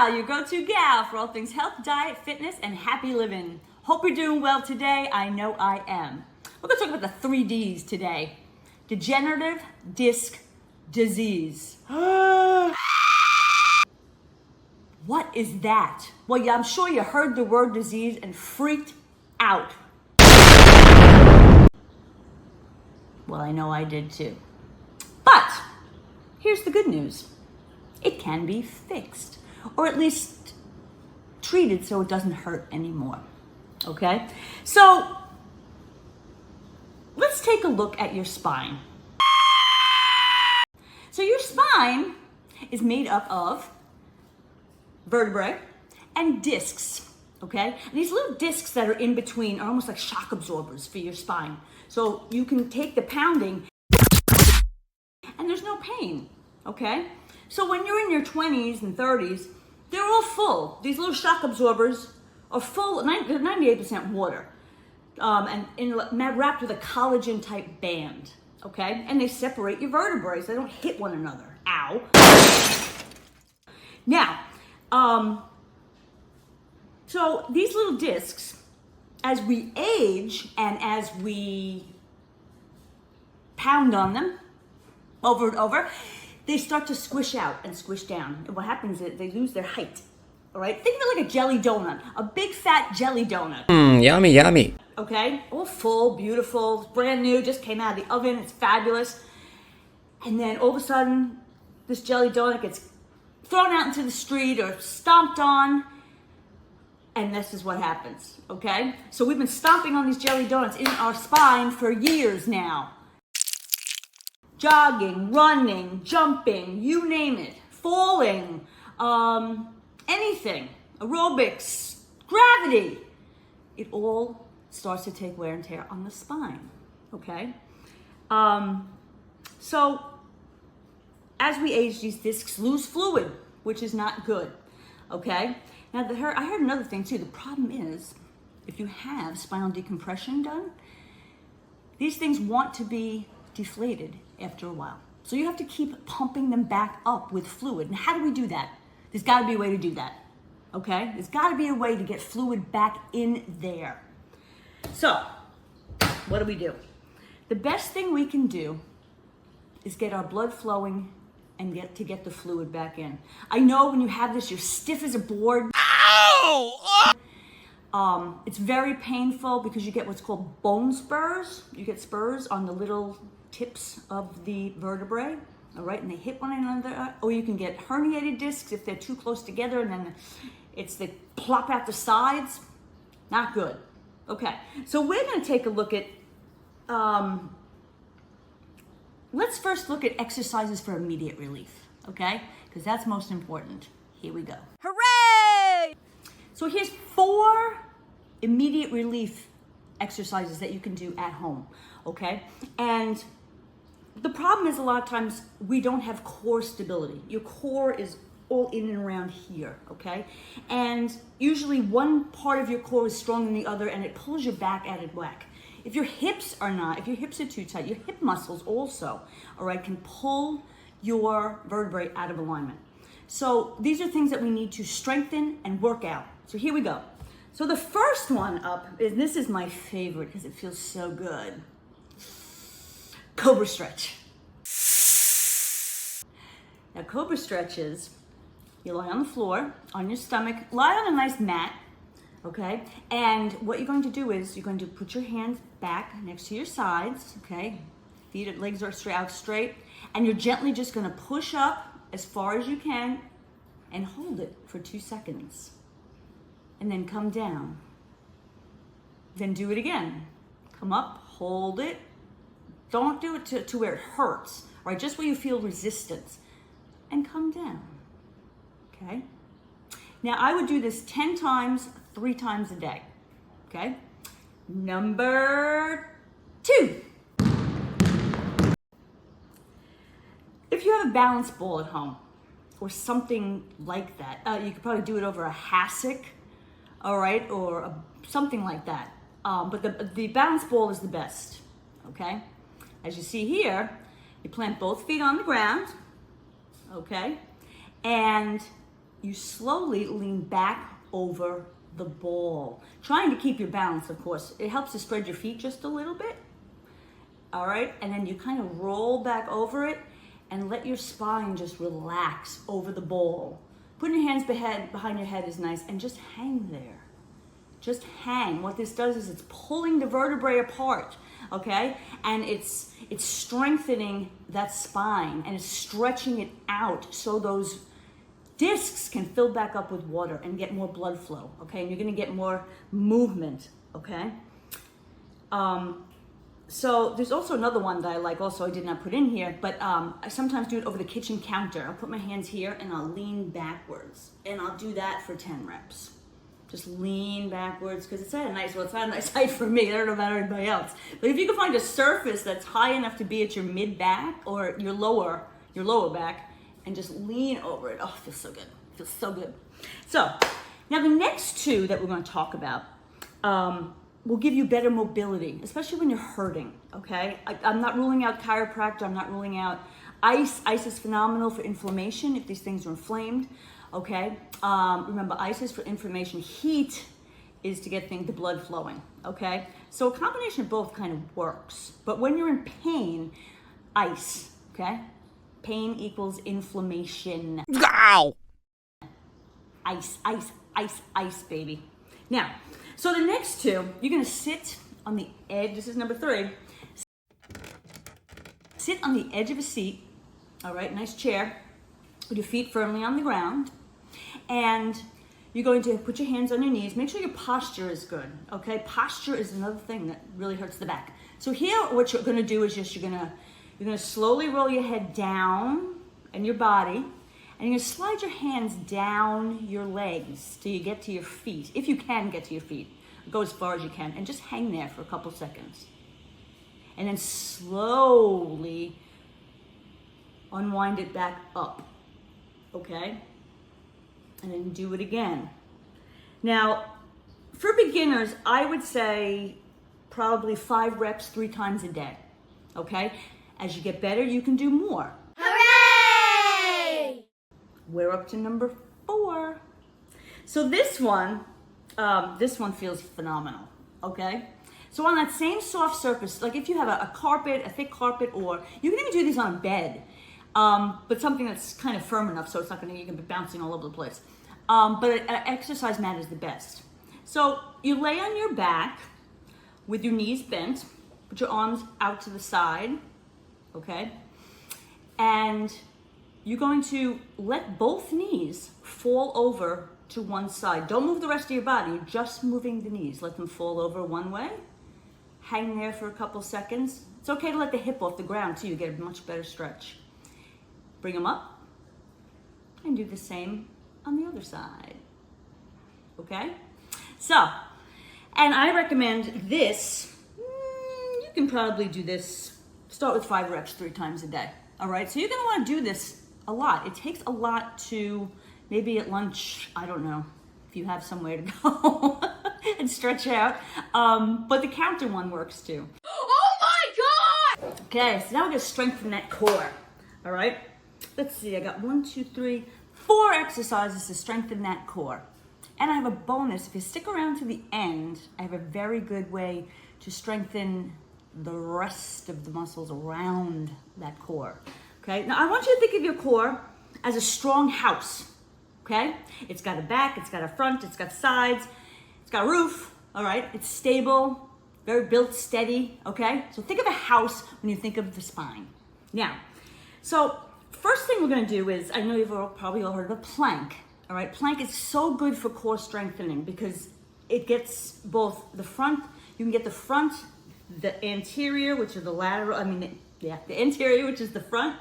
Gal, your go-to gal for all things health, diet, fitness, and happy living. Hope you're doing well today. I know I am. We're going to talk about the 3 Ds today. Degenerative disc disease. What is that? Well, yeah, I'm sure you heard the word disease and freaked out. Well, I know I did too. But here's the good news. It can be fixed, or at least treated so it doesn't hurt anymore. Okay? So let's take a look at your spine. So your spine is made up of vertebrae and discs, okay? And these little discs that are in between are almost like shock absorbers for your spine. So you can take the pounding and there's no pain, okay? So when you're in your 20s and 30s, they're all full. These little shock absorbers are full, 98% water, and wrapped with a collagen type band, okay? And they separate your vertebrae so they don't hit one another. Ow. Now, so these little discs, as we age and as we pound on them over and over, they start to squish out and squish down. And what happens is they lose their height, all right? Think of it like a jelly donut, a big fat jelly donut. Yummy, yummy. Okay, all full, beautiful, brand new, just came out of the oven, it's fabulous. And then all of a sudden, this jelly donut gets thrown out into the street or stomped on, and this is what happens, okay? So we've been stomping on these jelly donuts in our spine for years now. Jogging, running, jumping, you name it, falling, anything, aerobics, gravity. It all starts to take wear and tear on the spine, okay? So as we age, these discs lose fluid, which is not good, okay? Now, I heard another thing too. The problem is, if you have spinal decompression done, these things want to be deflated after a while. So you have to keep pumping them back up with fluid. And how do we do that? There's got to be a way to do that, okay? There's got to be a way to get fluid back in there. So, what do? The best thing we can do is get our blood flowing and get the fluid back in. I know when you have this, you're stiff as a board. Ow! It's very painful because you get what's called bone spurs. You get spurs on the little tips of the vertebrae, all right, and they hit one another. Or you can get herniated discs if they're too close together, and then they plop out the sides. Not good. Okay, so we're going to take a look at. Let's first look at exercises for immediate relief, okay? Because that's most important. Here we go. Hooray! So here's 4 immediate relief exercises that you can do at home, okay? And the problem is a lot of times we don't have core stability. Your core is all in and around here, okay? And usually one part of your core is stronger than the other and it pulls your back out of whack. If your hips are too tight, your hip muscles also, all right, can pull your vertebrae out of alignment. So these are things that we need to strengthen and work out. So here we go. So the first one up this is my favorite because it feels so good. Cobra stretch. Now cobra stretches, you lie on the floor, on your stomach, lie on a nice mat, okay? And what you're going to do is you're going to put your hands back next to your sides, okay? Feet and legs are out straight. And you're gently just gonna push up as far as you can and hold it for 2 seconds. And then come down. Then do it again. Come up, hold it. Don't do it to where it hurts, right? Just where you feel resistance. And come down, okay? Now I would do this 10 times, 3 times a day, okay? Number 2. If you have a balance ball at home or something like that, you could probably do it over a hassock, all right, or something like that. But the balance ball is the best, okay? As you see here, you plant both feet on the ground, okay? And you slowly lean back over the ball, trying to keep your balance, of course. It helps to spread your feet just a little bit. All right, and then you kind of roll back over it and let your spine just relax over the ball. Putting your hands behind your head is nice, and just hang there. Just hang. What this does is it's pulling the vertebrae apart, okay? And it's strengthening that spine, and it's stretching it out so those discs can fill back up with water and get more blood flow, okay? And you're gonna get more movement, okay? So there's also another one that I like also I did not put in here, but I sometimes do it over the kitchen counter. I'll put my hands here and I'll lean backwards, and I'll do that for 10 reps. Just lean backwards, because it's not a nice height for me. I don't know about everybody else. But if you can find a surface that's high enough to be at your mid back or your lower back, and just lean over it. Oh, it feels so good. It feels so good. So now the next two that we're going to talk about will give you better mobility, especially when you're hurting, okay? I'm not ruling out chiropractor. I'm not ruling out ice. Ice is phenomenal for inflammation if these things are inflamed, okay? Remember, ice is for inflammation. Heat is to get the blood flowing, okay? So a combination of both kind of works. But when you're in pain, ice, okay? Pain equals inflammation. Ow! Ice, ice, ice, ice, baby. Now, so the next two, you're gonna sit on the edge. This is number 3. Sit on the edge of a seat, all right, nice chair, with your feet firmly on the ground. And you're going to put your hands on your knees. Make sure your posture is good, okay? Posture is another thing that really hurts the back. So here, what you're gonna do is just, you're gonna slowly roll your head down and your body, and you're gonna slide your hands down your legs till you get to your feet. If you can get to your feet, go as far as you can, and just hang there for a couple seconds. And then slowly unwind it back up, okay? And then do it again. Now, for beginners, I would say probably 5 reps 3 times a day, okay? As you get better, you can do more. Hooray! We're up to number 4. So this one feels phenomenal, okay? So on that same soft surface, like if you have a carpet, a thick carpet, or you can even do these on a bed, but something that's kind of firm enough so it's not you can be bouncing all over the place. But an exercise mat is the best. So you lay on your back with your knees bent, put your arms out to the side, okay? And you're going to let both knees fall over to one side. Don't move the rest of your body, you're just moving the knees. Let them fall over one way. Hang there for a couple seconds. It's okay to let the hip off the ground too, you get a much better stretch. Bring them up and do the same on the other side, okay? So, and I recommend this, you can probably do this, start with 5 reps 3 times a day, all right? So you're gonna wanna do this a lot. It takes a lot to, maybe at lunch, I don't know, if you have somewhere to go and stretch out, but the counter one works too. Oh my God! Okay, so now we're gonna strengthen that core, all right? Let's see, I got 1, 2, 3, 4 exercises to strengthen that core. And I have a bonus. If you stick around to the end, I have a very good way to strengthen the rest of the muscles around that core. Okay, now I want you to think of your core as a strong house. Okay, it's got a back, it's got a front, it's got sides, it's got a roof. All right, it's stable, very built, steady. Okay, so think of a house when you think of the spine. Now, so first thing we're going to do is, I know you've probably all heard of a plank. All right, plank is so good for core strengthening because it gets both the front, you can get the front, the anterior, which are the lateral, the anterior, which is the front,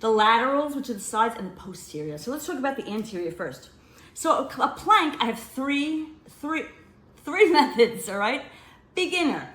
the laterals, which are the sides, and the posterior. So let's talk about the anterior first. So a plank, I have three methods, all right? Beginner,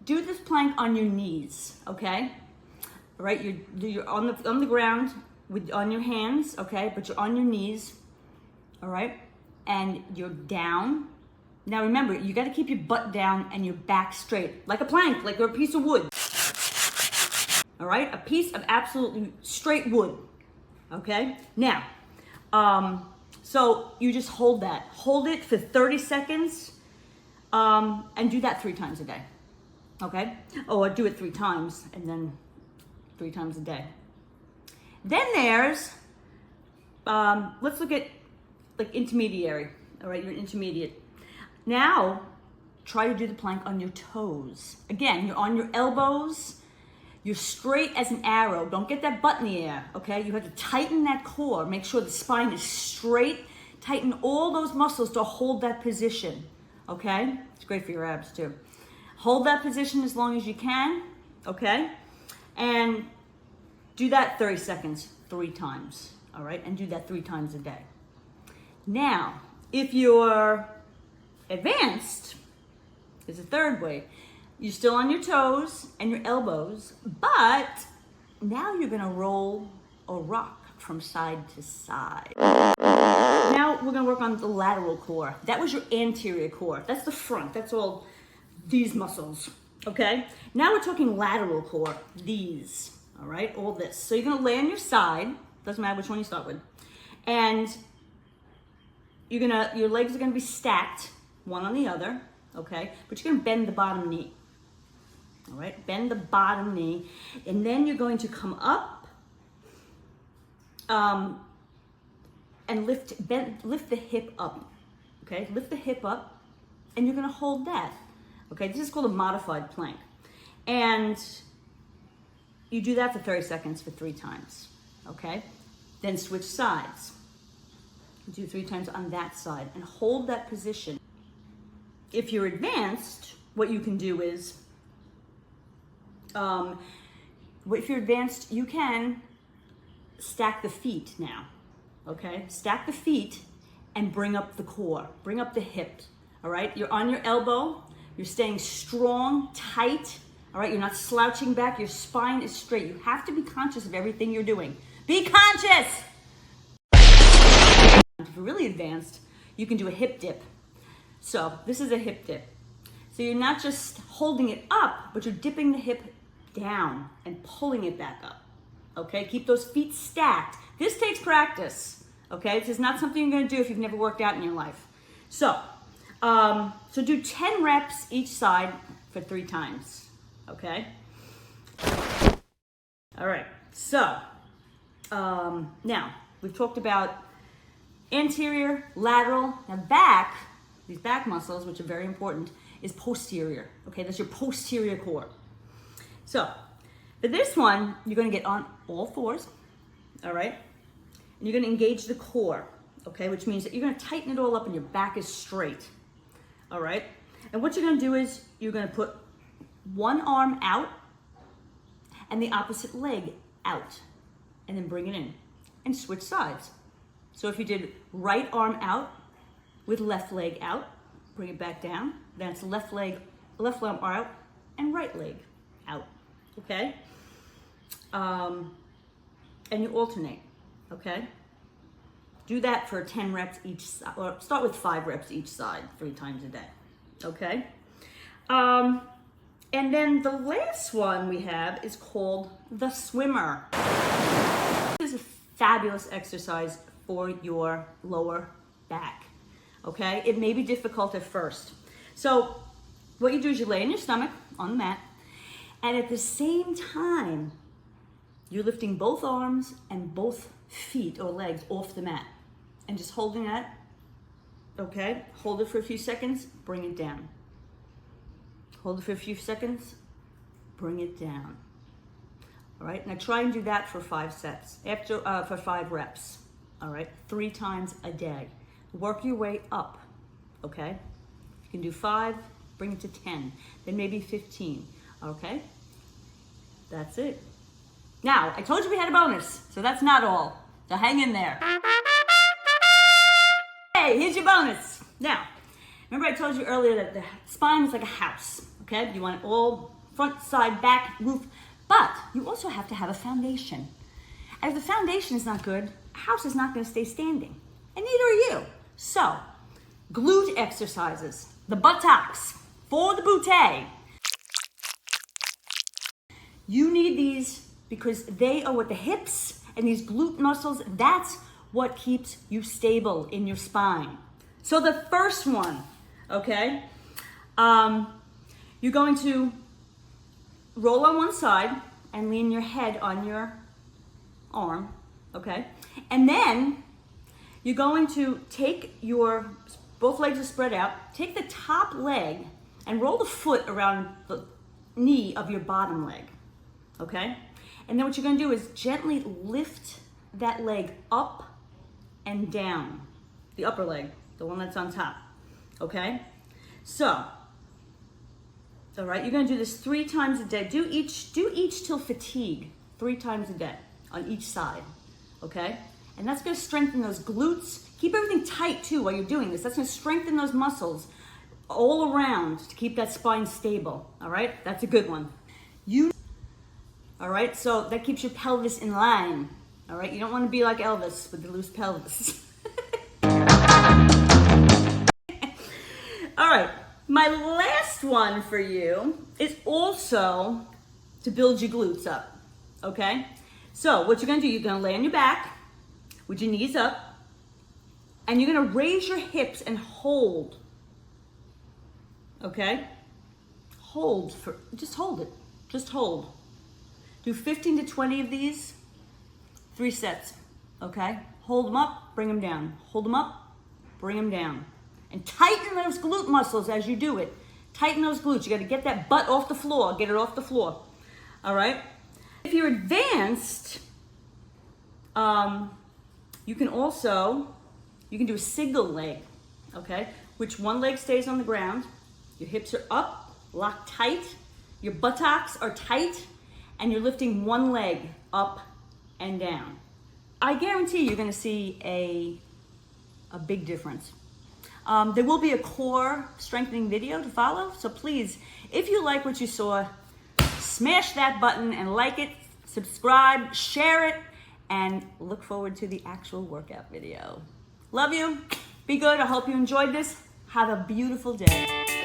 do this plank on your knees, okay? All right, you're on the ground on your hands, okay, but you're on your knees, all right, and you're down. Now remember, you got to keep your butt down and your back straight, like a plank, like a piece of wood. All right, a piece of absolutely straight wood. Okay. Now, So you just hold that. Hold it for 30 seconds and do that 3 times a day. Okay? Or do it 3 times and then 3 times a day. Then there's, let's look at like intermediary. All right, you're intermediate. Now, try to do the plank on your toes. Again, you're on your elbows. You're straight as an arrow. Don't get that butt in the air, okay? You have to tighten that core. Make sure the spine is straight. Tighten all those muscles to hold that position, okay? It's great for your abs too. Hold that position as long as you can, okay? And do that 30 seconds 3 times, all right? And do that 3 times a day. Now, if you're advanced, there's a third way. You're still on your toes and your elbows, but now you're gonna roll or rock from side to side. Now we're gonna work on the lateral core. That was your anterior core. That's the front. That's all these muscles, okay? Now we're talking lateral core, these, all right? All this. So you're gonna lay on your side, doesn't matter which one you start with, and your legs are gonna be stacked, one on the other, okay? But you're gonna bend the bottom knee. All right, bend the bottom knee, and then you're going to come up and lift the hip up, okay? Lift the hip up, and you're gonna hold that, okay? This is called a modified plank. And you do that for 30 seconds for 3 times, okay? Then switch sides. Do 3 times on that side, and hold that position. If you're advanced, what you can do is, if you're advanced, you can stack the feet now, okay? Stack the feet and bring up the core, bring up the hips, all right? You're on your elbow, you're staying strong, tight, all right? You're not slouching back, your spine is straight. You have to be conscious of everything you're doing. Be conscious! If you're really advanced, you can do a hip dip. So this is a hip dip. So you're not just holding it up, but you're dipping the hip down and pulling it back up, okay? Keep those feet stacked. This takes practice, okay? This is not something you're gonna do if you've never worked out in your life. So do 10 reps each side for 3 times, okay? All right, so now we've talked about anterior, lateral, now back, these back muscles, which are very important, is posterior, okay? That's your posterior core. So, for this one, you're gonna get on all 4s, all right? And you're gonna engage the core, okay? Which means that you're gonna tighten it all up and your back is straight, all right? And what you're gonna do is you're gonna put one arm out and the opposite leg out, and then bring it in and switch sides. So if you did right arm out with left leg out, bring it back down, then it's left arm out and right leg out, okay? And you alternate, okay? Do that for 10 reps each side, or start with 5 reps each side, 3 times a day, okay? And then the last one we have is called the swimmer. This is a fabulous exercise for your lower back, okay? It may be difficult at first. So what you do is you lay on your stomach on the mat, and at the same time, you're lifting both arms and both feet or legs off the mat and just holding that, okay? Hold it for a few seconds, bring it down. Hold it for a few seconds, bring it down. All right, now try and do that for 5 sets, for 5 reps, all right? 3 times a day. Work your way up, okay? You can do 5, bring it to 10, then maybe 15, okay? That's it. Now, I told you we had a bonus, so that's not all. So hang in there. Hey, here's your bonus. Now, remember I told you earlier that the spine is like a house, okay? You want it all front, side, back, roof, but you also have to have a foundation. And if the foundation is not good, a house is not gonna stay standing, and neither are you. So, glute exercises, the buttocks, for the bootay. You need these because they are what the hips and these glute muscles, that's what keeps you stable in your spine. So the first one, okay, you're going to roll on one side and lean your head on your arm, okay? And then you're going to take your, both legs are spread out, take the top leg and roll the foot around the knee of your bottom leg, okay? And then what you're gonna do is gently lift that leg up and down, the upper leg, the one that's on top, okay? So, all right, you're gonna do this 3 times a day. Do each till fatigue, 3 times a day on each side, okay? And that's gonna strengthen those glutes. Keep everything tight too while you're doing this. That's gonna strengthen those muscles all around to keep that spine stable, all right? That's a good one. All right, so that keeps your pelvis in line, all right? You don't wanna be like Elvis with the loose pelvis. All right, my last one for you is also to build your glutes up, okay? So what you're gonna do, you're gonna lay on your back with your knees up, and you're gonna raise your hips and hold, okay? Just hold it, just hold. Do 15 to 20 of these, 3 sets, okay? Hold them up, bring them down. Hold them up, bring them down. And tighten those glute muscles as you do it. Tighten those glutes. You gotta get that butt off the floor, get it off the floor, all right? If you're advanced, you can do a single leg, okay? Which one leg stays on the ground, your hips are up, locked tight, your buttocks are tight, and you're lifting one leg up and down. I guarantee you're gonna see a big difference. There will be a core strengthening video to follow, so please, if you like what you saw, smash that button and like it, subscribe, share it, and look forward to the actual workout video. Love you, be good, I hope you enjoyed this. Have a beautiful day.